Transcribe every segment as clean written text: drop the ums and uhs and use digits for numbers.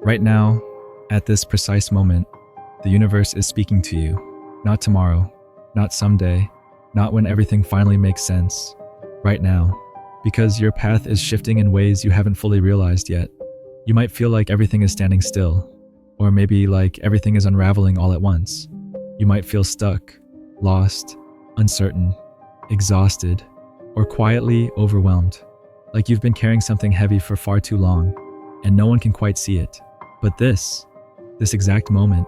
Right now, at this precise moment, the universe is speaking to you. Not tomorrow, not someday, not when everything finally makes sense. Right now, because your path is shifting in ways you haven't fully realized yet. You might feel like everything is standing still, or maybe like everything is unraveling all at once. You might feel stuck, lost, uncertain, exhausted, or quietly overwhelmed, like you've been carrying something heavy for far too long, and no one can quite see it. But this exact moment,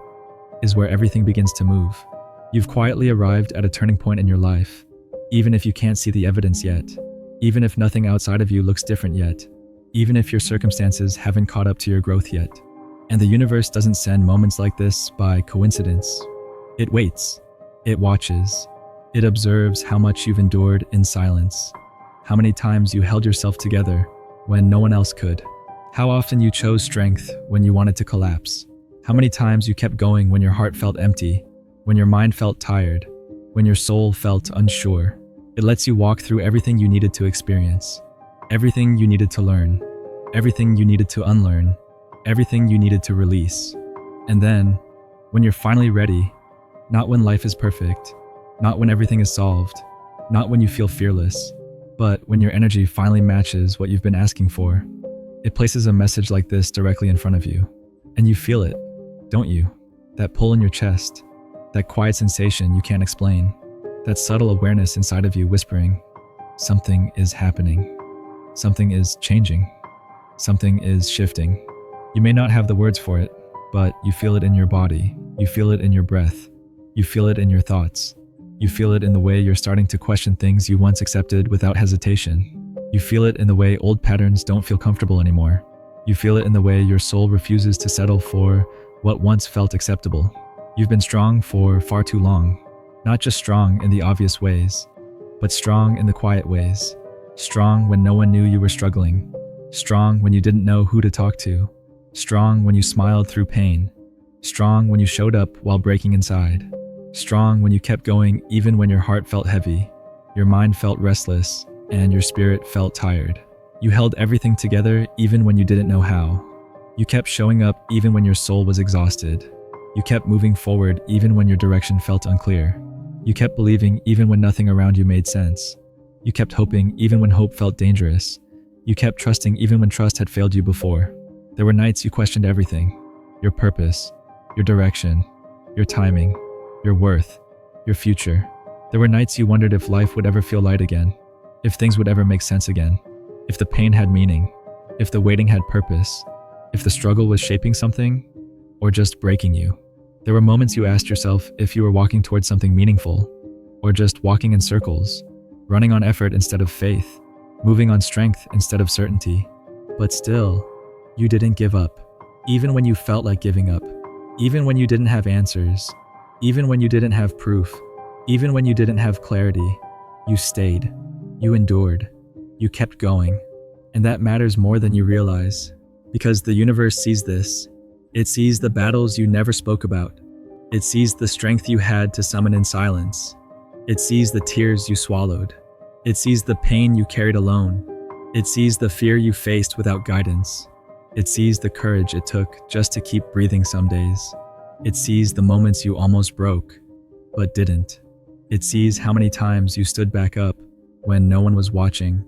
is where everything begins to move. You've quietly arrived at a turning point in your life, even if you can't see the evidence yet, even if nothing outside of you looks different yet, even if your circumstances haven't caught up to your growth yet. And the universe doesn't send moments like this by coincidence. It waits, it watches, it observes how much you've endured in silence, how many times you held yourself together when no one else could, how often you chose strength when you wanted to collapse, how many times you kept going when your heart felt empty, when your mind felt tired, when your soul felt unsure. It lets you walk through everything you needed to experience, everything you needed to learn, everything you needed to unlearn, everything you needed to release. And then, when you're finally ready, not when life is perfect, not when everything is solved, not when you feel fearless, but when your energy finally matches what you've been asking for, it places a message like this directly in front of you. And you feel it, don't you? That pull in your chest, that quiet sensation you can't explain, that subtle awareness inside of you whispering, something is happening, something is changing, something is shifting. You may not have the words for it, but you feel it in your body, you feel it in your breath, you feel it in your thoughts, you feel it in the way you're starting to question things you once accepted without hesitation. You feel it in the way old patterns don't feel comfortable anymore. You feel it in the way your soul refuses to settle for what once felt acceptable. You've been strong for far too long, not just strong in the obvious ways, but strong in the quiet ways. Strong when no one knew you were struggling. Strong when you didn't know who to talk to. Strong when you smiled through pain. Strong when you showed up while breaking inside. Strong when you kept going even when your heart felt heavy, your mind felt restless, and your spirit felt tired. You held everything together even when you didn't know how. You kept showing up even when your soul was exhausted. You kept moving forward even when your direction felt unclear. You kept believing even when nothing around you made sense. You kept hoping even when hope felt dangerous. You kept trusting even when trust had failed you before. There were nights you questioned everything: your purpose, your direction, your timing, your worth, your future. There were nights you wondered if life would ever feel light again, if things would ever make sense again, if the pain had meaning, if the waiting had purpose, if the struggle was shaping something, or just breaking you. There were moments you asked yourself if you were walking towards something meaningful, or just walking in circles, running on effort instead of faith, moving on strength instead of certainty. But still, you didn't give up, even when you felt like giving up, even when you didn't have answers, even when you didn't have proof, even when you didn't have clarity. You stayed, you endured, you kept going. And that matters more than you realize, because the universe sees this. It sees the battles you never spoke about. It sees the strength you had to summon in silence. It sees the tears you swallowed. It sees the pain you carried alone. It sees the fear you faced without guidance. It sees the courage it took just to keep breathing some days. It sees the moments you almost broke, but didn't. It sees how many times you stood back up when no one was watching,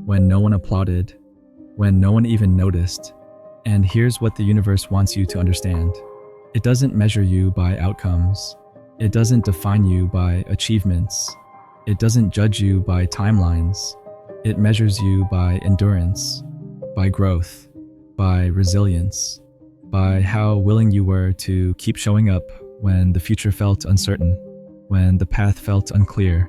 when no one applauded, when no one even noticed. And here's what the universe wants you to understand. It doesn't measure you by outcomes. It doesn't define you by achievements. It doesn't judge you by timelines. It measures you by endurance, by growth, by resilience, by how willing you were to keep showing up when the future felt uncertain, when the path felt unclear,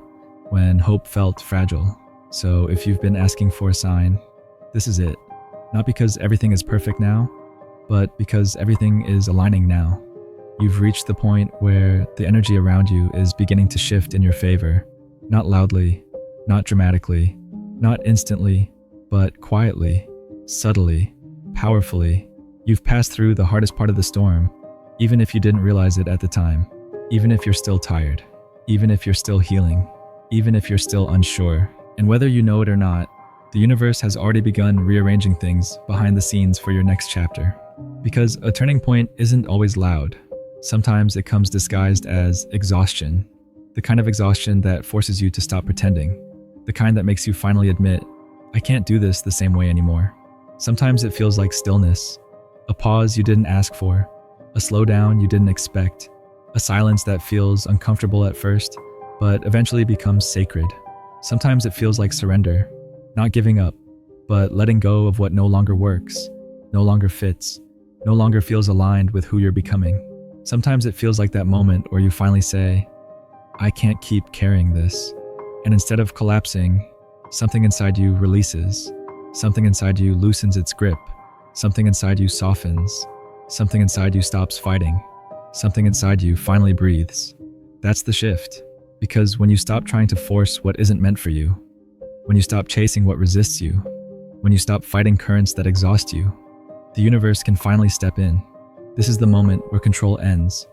when hope felt fragile. So if you've been asking for a sign, this is it. Not because everything is perfect now, but because everything is aligning now. You've reached the point where the energy around you is beginning to shift in your favor. Not loudly, not dramatically, not instantly, but quietly, subtly, powerfully. You've passed through the hardest part of the storm, even if you didn't realize it at the time, even if you're still tired, even if you're still healing, even if you're still unsure. And whether you know it or not, the universe has already begun rearranging things behind the scenes for your next chapter. Because a turning point isn't always loud. Sometimes it comes disguised as exhaustion. The kind of exhaustion that forces you to stop pretending. The kind that makes you finally admit, I can't do this the same way anymore. Sometimes it feels like stillness. A pause you didn't ask for. A slowdown you didn't expect. A silence that feels uncomfortable at first, but eventually becomes sacred. Sometimes it feels like surrender. Not giving up, but letting go of what no longer works, no longer fits, no longer feels aligned with who you're becoming. Sometimes it feels like that moment where you finally say, I can't keep carrying this. And instead of collapsing, something inside you releases. Something inside you loosens its grip. Something inside you softens. Something inside you stops fighting. Something inside you finally breathes. That's the shift. Because when you stop trying to force what isn't meant for you, when you stop chasing what resists you, when you stop fighting currents that exhaust you, the universe can finally step in. This is the moment where control ends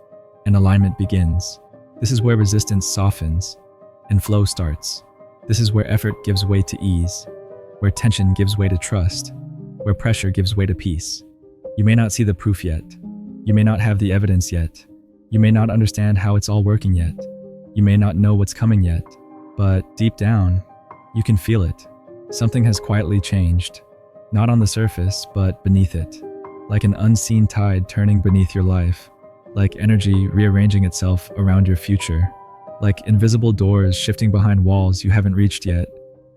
and alignment begins. This is where resistance softens and flow starts. This is where effort gives way to ease, where tension gives way to trust, where pressure gives way to peace. You may not see the proof yet. You may not have the evidence yet. You may not understand how it's all working yet. You may not know what's coming yet, but deep down, you can feel it. Something has quietly changed, not on the surface, but beneath it, like an unseen tide turning beneath your life, like energy rearranging itself around your future, like invisible doors shifting behind walls you haven't reached yet,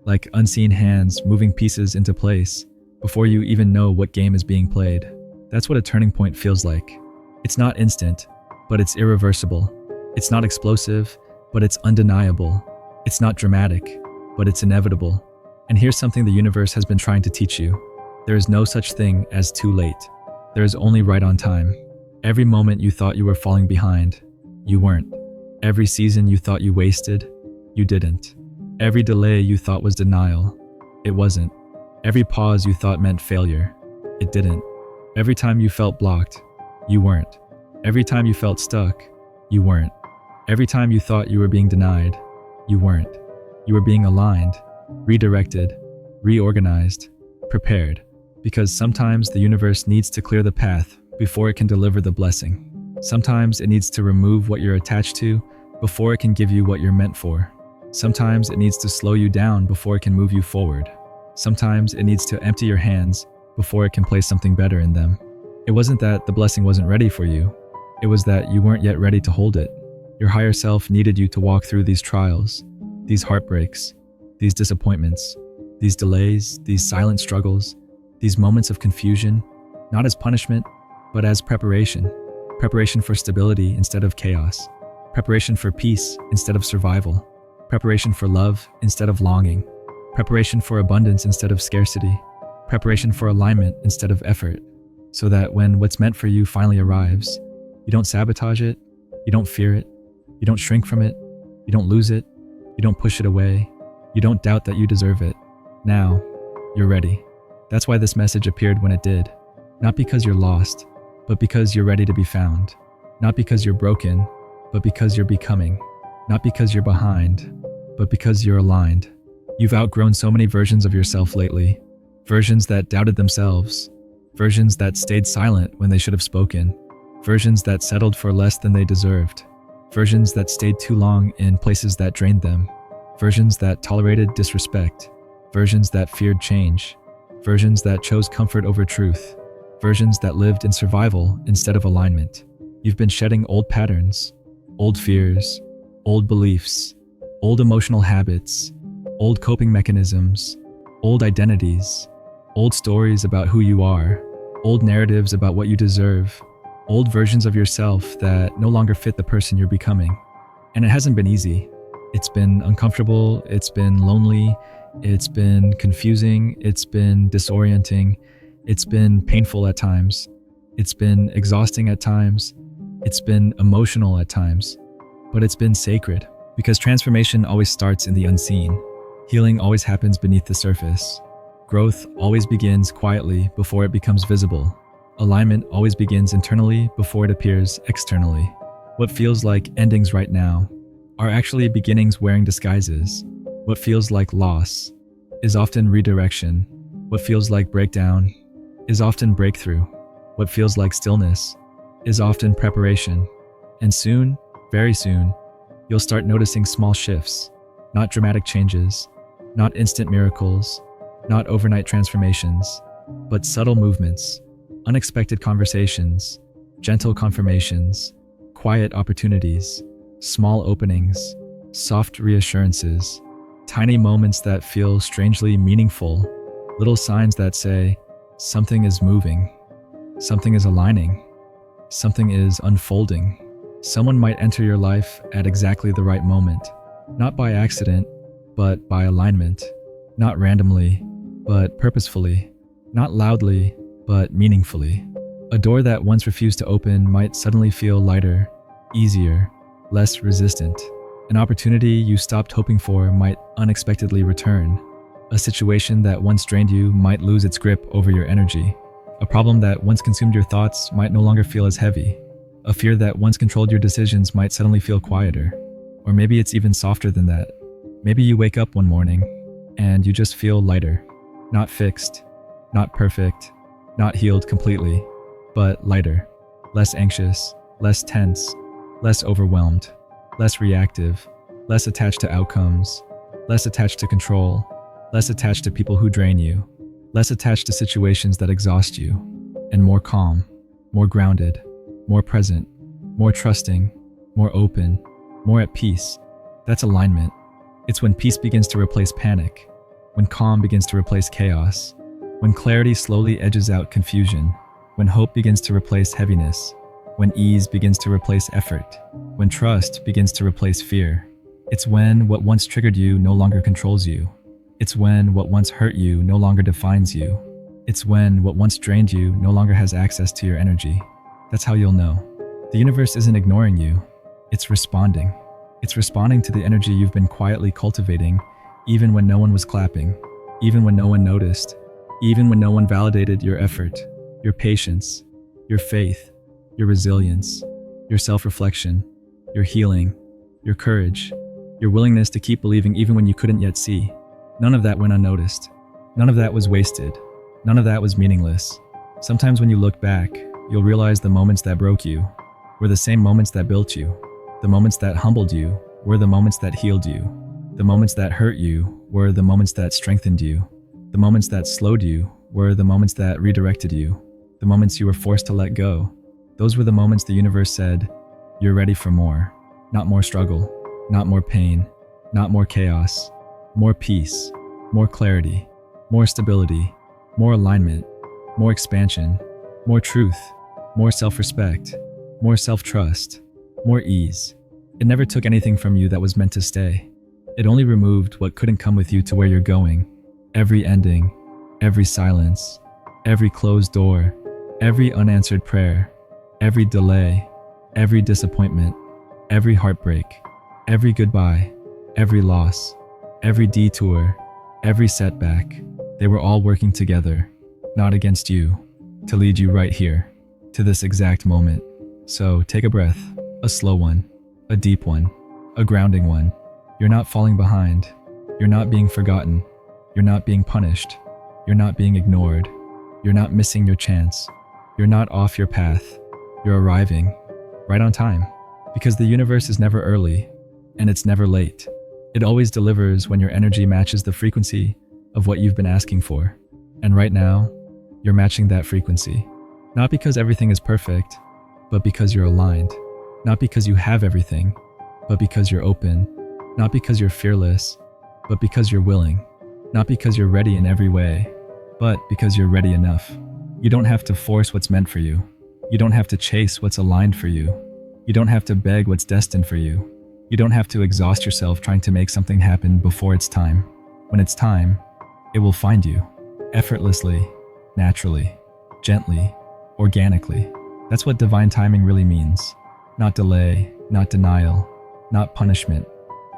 like unseen hands moving pieces into place before you even know what game is being played. That's what a turning point feels like. It's not instant, but it's irreversible. It's not explosive, but it's undeniable. It's not dramatic, but it's inevitable. And here's something the universe has been trying to teach you. There is no such thing as too late. There is only right on time. Every moment you thought you were falling behind, you weren't. Every season you thought you wasted, you didn't. Every delay you thought was denial, it wasn't. Every pause you thought meant failure, it didn't. Every time you felt blocked, you weren't. Every time you felt stuck, you weren't. Every time you thought you were being denied, you weren't. You were being aligned, redirected, reorganized, prepared. Because sometimes the universe needs to clear the path before it can deliver the blessing. Sometimes it needs to remove what you're attached to before it can give you what you're meant for. Sometimes it needs to slow you down before it can move you forward. Sometimes it needs to empty your hands before it can place something better in them. It wasn't that the blessing wasn't ready for you. It was that you weren't yet ready to hold it. Your higher self needed you to walk through these trials, these heartbreaks, these disappointments, these delays, these silent struggles, these moments of confusion, not as punishment, but as preparation. Preparation for stability instead of chaos. Preparation for peace instead of survival. Preparation for love instead of longing. Preparation for abundance instead of scarcity. Preparation for alignment instead of effort. So that when what's meant for you finally arrives, you don't sabotage it, you don't fear it, you don't shrink from it, you don't lose it, you don't push it away, you don't doubt that you deserve it. Now, you're ready. That's why this message appeared when it did. Not because you're lost, but because you're ready to be found. Not because you're broken, but because you're becoming. Not because you're behind, but because you're aligned. You've outgrown so many versions of yourself lately. Versions that doubted themselves. Versions that stayed silent when they should have spoken. Versions that settled for less than they deserved. Versions that stayed too long in places that drained them. Versions that tolerated disrespect. Versions that feared change. Versions that chose comfort over truth. Versions that lived in survival instead of alignment. You've been shedding old patterns, old fears, old beliefs, old emotional habits, old coping mechanisms, old identities, old stories about who you are, old narratives about what you deserve, old versions of yourself that no longer fit the person you're becoming. And it hasn't been easy. It's been uncomfortable, it's been lonely, it's been confusing, it's been disorienting, it's been painful at times, it's been exhausting at times, it's been emotional at times, but it's been sacred because transformation always starts in the unseen. Healing always happens beneath the surface. Growth always begins quietly before it becomes visible. Alignment always begins internally before it appears externally. What feels like endings right now are actually beginnings wearing disguises. What feels like loss is often redirection. What feels like breakdown is often breakthrough. what feels like stillness, is often preparation. And soon, very soon, you'll start noticing small shifts, not dramatic changes, not instant miracles, not overnight transformations, but subtle movements, unexpected conversations, gentle confirmations, quiet opportunities, small openings, soft reassurances, tiny moments that feel strangely meaningful, little signs that say, something is moving, something is aligning, something is unfolding. Someone might enter your life at exactly the right moment, not by accident, but by alignment, not randomly, but purposefully, not loudly, but meaningfully. A door that once refused to open might suddenly feel lighter, easier, less resistant. An opportunity you stopped hoping for might unexpectedly return. A situation that once drained you might lose its grip over your energy. A problem that once consumed your thoughts might no longer feel as heavy. A fear that once controlled your decisions might suddenly feel quieter. Or maybe it's even softer than that. Maybe you wake up one morning and you just feel lighter. Not fixed, not perfect, not healed completely, but lighter, less anxious, less tense, less overwhelmed, less reactive, less attached to outcomes, less attached to control, less attached to people who drain you, less attached to situations that exhaust you, and more calm, more grounded, more present, more trusting, more open, more at peace. That's alignment. It's when peace begins to replace panic, when calm begins to replace chaos, when clarity slowly edges out confusion, when hope begins to replace heaviness, when ease begins to replace effort, when trust begins to replace fear. It's when what once triggered you no longer controls you. It's when what once hurt you no longer defines you. It's when what once drained you no longer has access to your energy. That's how you'll know. The universe isn't ignoring you. It's responding. It's responding to the energy you've been quietly cultivating, even when no one was clapping, even when no one noticed, even when no one validated your effort, your patience, your faith, your resilience, your self-reflection, your healing, your courage, your willingness to keep believing even when you couldn't yet see. None of that went unnoticed. None of that was wasted. None of that was meaningless. Sometimes when you look back, you'll realize the moments that broke you were the same moments that built you. The moments that humbled you were the moments that healed you. The moments that hurt you were the moments that strengthened you. The moments that slowed you were the moments that redirected you. The moments you were forced to let go. Those were the moments the universe said, you're ready for more. Not more struggle, not more pain, not more chaos, more peace, more clarity, more stability, more alignment, more expansion, more truth, more self-respect, more self-trust, more ease. It never took anything from you that was meant to stay. It only removed what couldn't come with you to where you're going. Every ending, every silence, every closed door, every unanswered prayer, every delay, every disappointment, every heartbreak, every goodbye, every loss, every detour, every setback, they were all working together, not against you, to lead you right here, to this exact moment. So take a breath, a slow one, a deep one, a grounding one. You're not falling behind. You're not being forgotten. You're not being punished. You're not being ignored. You're not missing your chance. You're not off your path. You're arriving, right on time. Because the universe is never early, and it's never late. It always delivers when your energy matches the frequency of what you've been asking for. And right now, you're matching that frequency. Not because everything is perfect, but because you're aligned. Not because you have everything, but because you're open. Not because you're fearless, but because you're willing. Not because you're ready in every way, but because you're ready enough. You don't have to force what's meant for you. You don't have to chase what's aligned for you. You don't have to beg what's destined for you. You don't have to exhaust yourself trying to make something happen before it's time. When it's time, it will find you. Effortlessly, naturally, gently, organically. That's what divine timing really means. Not delay, not denial, not punishment,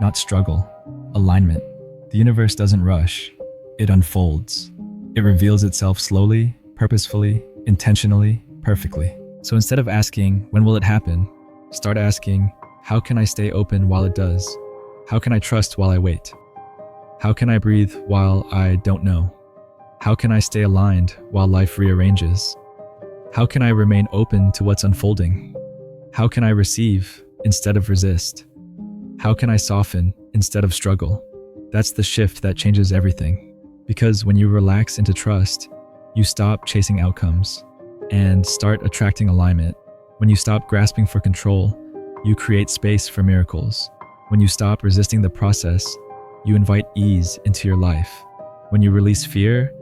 not struggle. Alignment. The universe doesn't rush. It unfolds. It reveals itself slowly, purposefully, intentionally, perfectly. So instead of asking, when will it happen? Start asking, how can I stay open while it does? How can I trust while I wait? How can I breathe while I don't know? How can I stay aligned while life rearranges? How can I remain open to what's unfolding? How can I receive instead of resist? How can I soften instead of struggle? That's the shift that changes everything. Because when you relax into trust, you stop chasing outcomes and start attracting alignment. When you stop grasping for control, you create space for miracles. When you stop resisting the process, you invite ease into your life. When you release fear,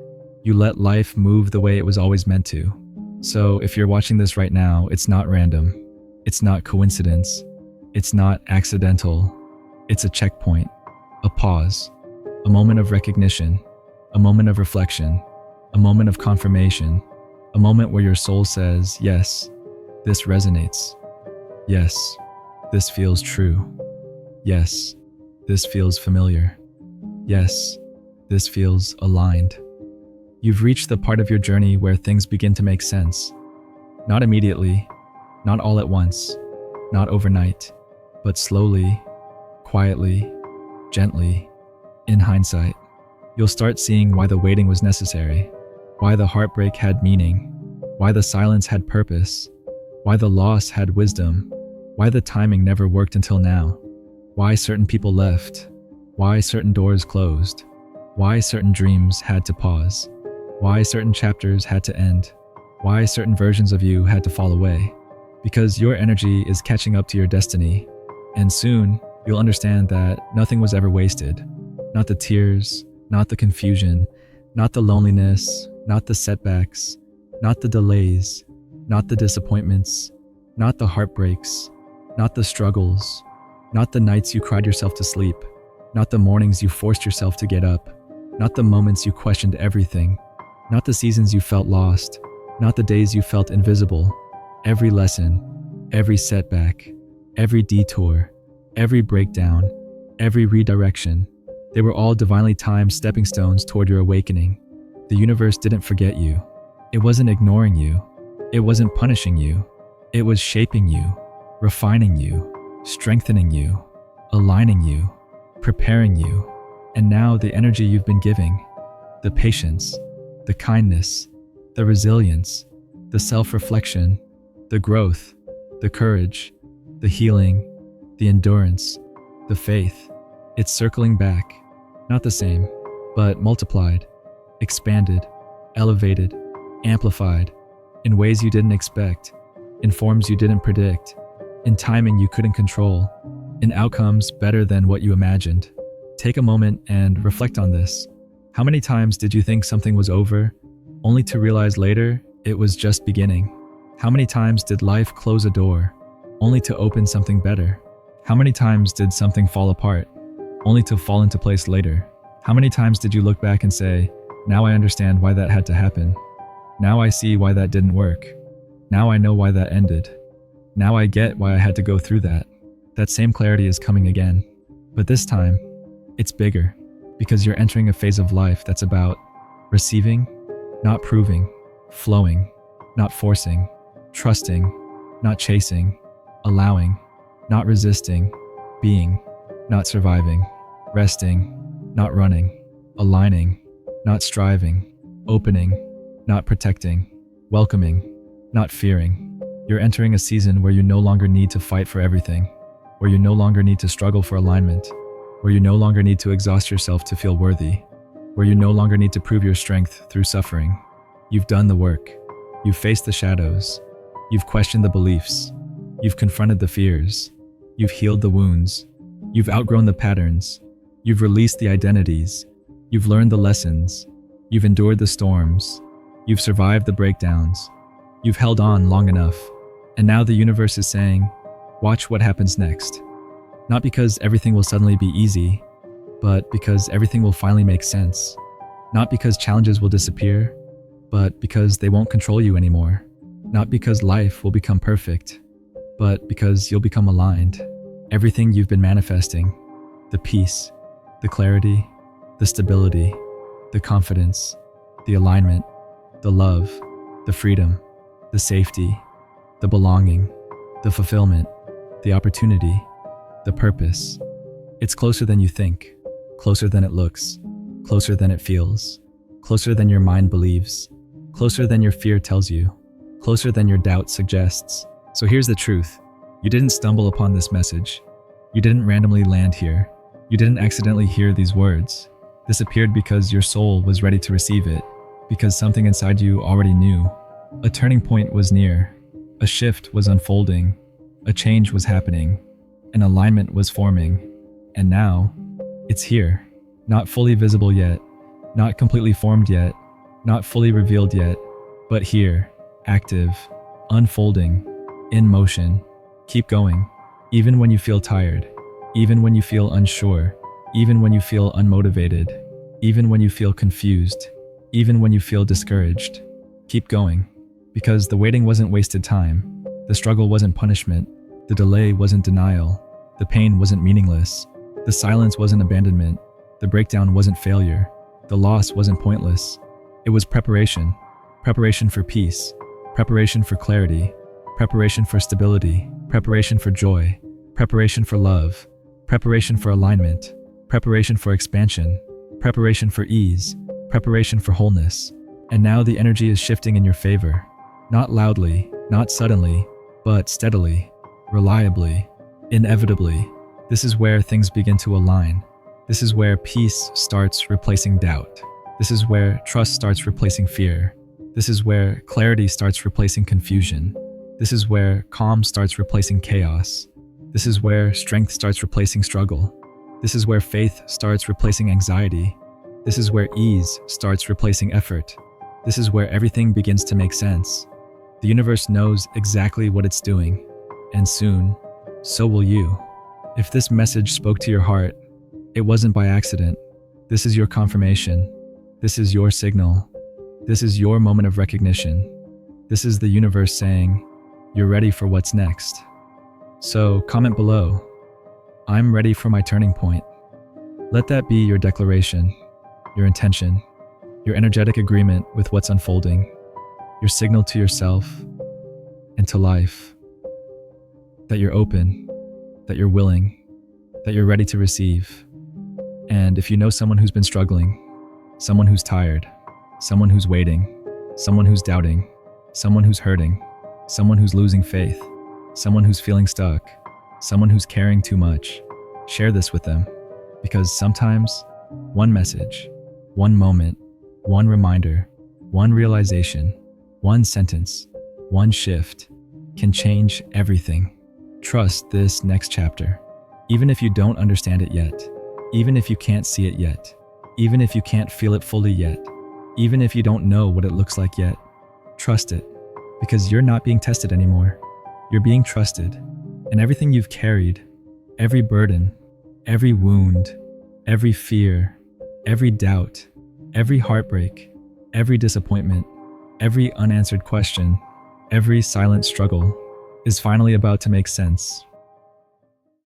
you let life move the way it was always meant to. So if you're watching this right now, it's not random. It's not coincidence. It's not accidental. It's a checkpoint, a pause, a moment of recognition, a moment of reflection, a moment of confirmation, a moment where your soul says, yes, this resonates. Yes, this feels true. Yes, this feels familiar. Yes, this feels aligned. You've reached the part of your journey where things begin to make sense. Not immediately, not all at once, not overnight, but slowly, quietly, gently, in hindsight. You'll start seeing why the waiting was necessary, why the heartbreak had meaning, why the silence had purpose, why the loss had wisdom, why the timing never worked until now, why certain people left, why certain doors closed, why certain dreams had to pause, why certain chapters had to end, why certain versions of you had to fall away. Because your energy is catching up to your destiny, and soon you'll understand that nothing was ever wasted. Not the tears, not the confusion, not the loneliness, not the setbacks, not the delays, not the disappointments, not the heartbreaks, not the struggles, not the nights you cried yourself to sleep, not the mornings you forced yourself to get up, not the moments you questioned everything, not the seasons you felt lost, not the days you felt invisible. Every lesson, every setback, every detour, every breakdown, every redirection, they were all divinely timed stepping stones toward your awakening. The universe didn't forget you. It wasn't ignoring you. It wasn't punishing you. It was shaping you, refining you, strengthening you, aligning you, preparing you. And now the energy you've been giving, the patience, the kindness, the resilience, the self-reflection, the growth, the courage, the healing, the endurance, the faith, it's circling back, not the same, but multiplied, expanded, elevated, amplified, in ways you didn't expect, in forms you didn't predict, in timing you couldn't control, in outcomes better than what you imagined. Take a moment and reflect on this. How many times did you think something was over, only to realize later it was just beginning? How many times did life close a door, only to open something better? How many times did something fall apart, only to fall into place later? How many times did you look back and say, now I understand why that had to happen. Now I see why that didn't work. Now I know why that ended. Now I get why I had to go through that. That same clarity is coming again. But this time, it's bigger, because you're entering a phase of life that's about receiving, not proving, flowing, not forcing, trusting, not chasing, allowing, not resisting, being, not surviving, resting, not running, aligning, not striving, opening, not protecting, welcoming, not fearing. You're entering a season where you no longer need to fight for everything, where you no longer need to struggle for alignment, where you no longer need to exhaust yourself to feel worthy, where you no longer need to prove your strength through suffering. You've done the work. You've faced the shadows. You've questioned the beliefs. You've confronted the fears. You've healed the wounds. You've outgrown the patterns. You've released the identities. You've learned the lessons. You've endured the storms. You've survived the breakdowns. You've held on long enough. And now the universe is saying, watch what happens next. Not because everything will suddenly be easy, but because everything will finally make sense. Not because challenges will disappear, but because they won't control you anymore. Not because life will become perfect, but because you'll become aligned. Everything you've been manifesting, the peace, the clarity, the stability, the confidence, the alignment, the love, the freedom, the safety, the belonging, the fulfillment, the opportunity, the purpose. It's closer than you think, closer than it looks, closer than it feels, closer than your mind believes, closer than your fear tells you. closer than your doubt suggests. So here's the truth. You didn't stumble upon this message. You didn't randomly land here. You didn't accidentally hear these words. This appeared because your soul was ready to receive it, because something inside you already knew. A turning point was near. A shift was unfolding. A change was happening. An alignment was forming. And now, it's here. Not fully visible yet. Not completely formed yet. Not fully revealed yet. But here, active, unfolding, in motion. Keep going. Even when you feel tired. Even when you feel unsure. Even when you feel unmotivated. Even when you feel confused. Even when you feel discouraged. Keep going. Because the waiting wasn't wasted time. The struggle wasn't punishment. The delay wasn't denial. The pain wasn't meaningless. The silence wasn't abandonment. The breakdown wasn't failure. The loss wasn't pointless. It was preparation. Preparation for peace. Preparation for clarity. Preparation for stability. Preparation for joy. Preparation for love. Preparation for alignment. Preparation for expansion. Preparation for ease. Preparation for wholeness. And now the energy is shifting in your favor. Not loudly, not suddenly, but steadily, reliably, inevitably. This is where things begin to align. This is where peace starts replacing doubt. This is where trust starts replacing fear. This is where clarity starts replacing confusion. This is where calm starts replacing chaos. This is where strength starts replacing struggle. This is where faith starts replacing anxiety. This is where ease starts replacing effort. This is where everything begins to make sense. The universe knows exactly what it's doing, and soon, so will you. If this message spoke to your heart, it wasn't by accident. This is your confirmation. This is your signal. This is your moment of recognition. This is the universe saying, you're ready for what's next. So comment below, I'm ready for my turning point. Let that be your declaration, your intention, your energetic agreement with what's unfolding, your signal to yourself and to life, that you're open, that you're willing, that you're ready to receive. And if you know someone who's been struggling, someone who's tired, someone who's waiting, someone who's doubting, someone who's hurting, someone who's losing faith, someone who's feeling stuck, someone who's caring too much, share this with them. Because sometimes, one message, one moment, one reminder, one realization, one sentence, one shift can change everything. Trust this next chapter. Even if you don't understand it yet, even if you can't see it yet, even if you can't feel it fully yet, even if you don't know what it looks like yet, trust it. Because you're not being tested anymore. You're being trusted. And everything you've carried, every burden, every wound, every fear, every doubt, every heartbreak, every disappointment, every unanswered question, every silent struggle is finally about to make sense.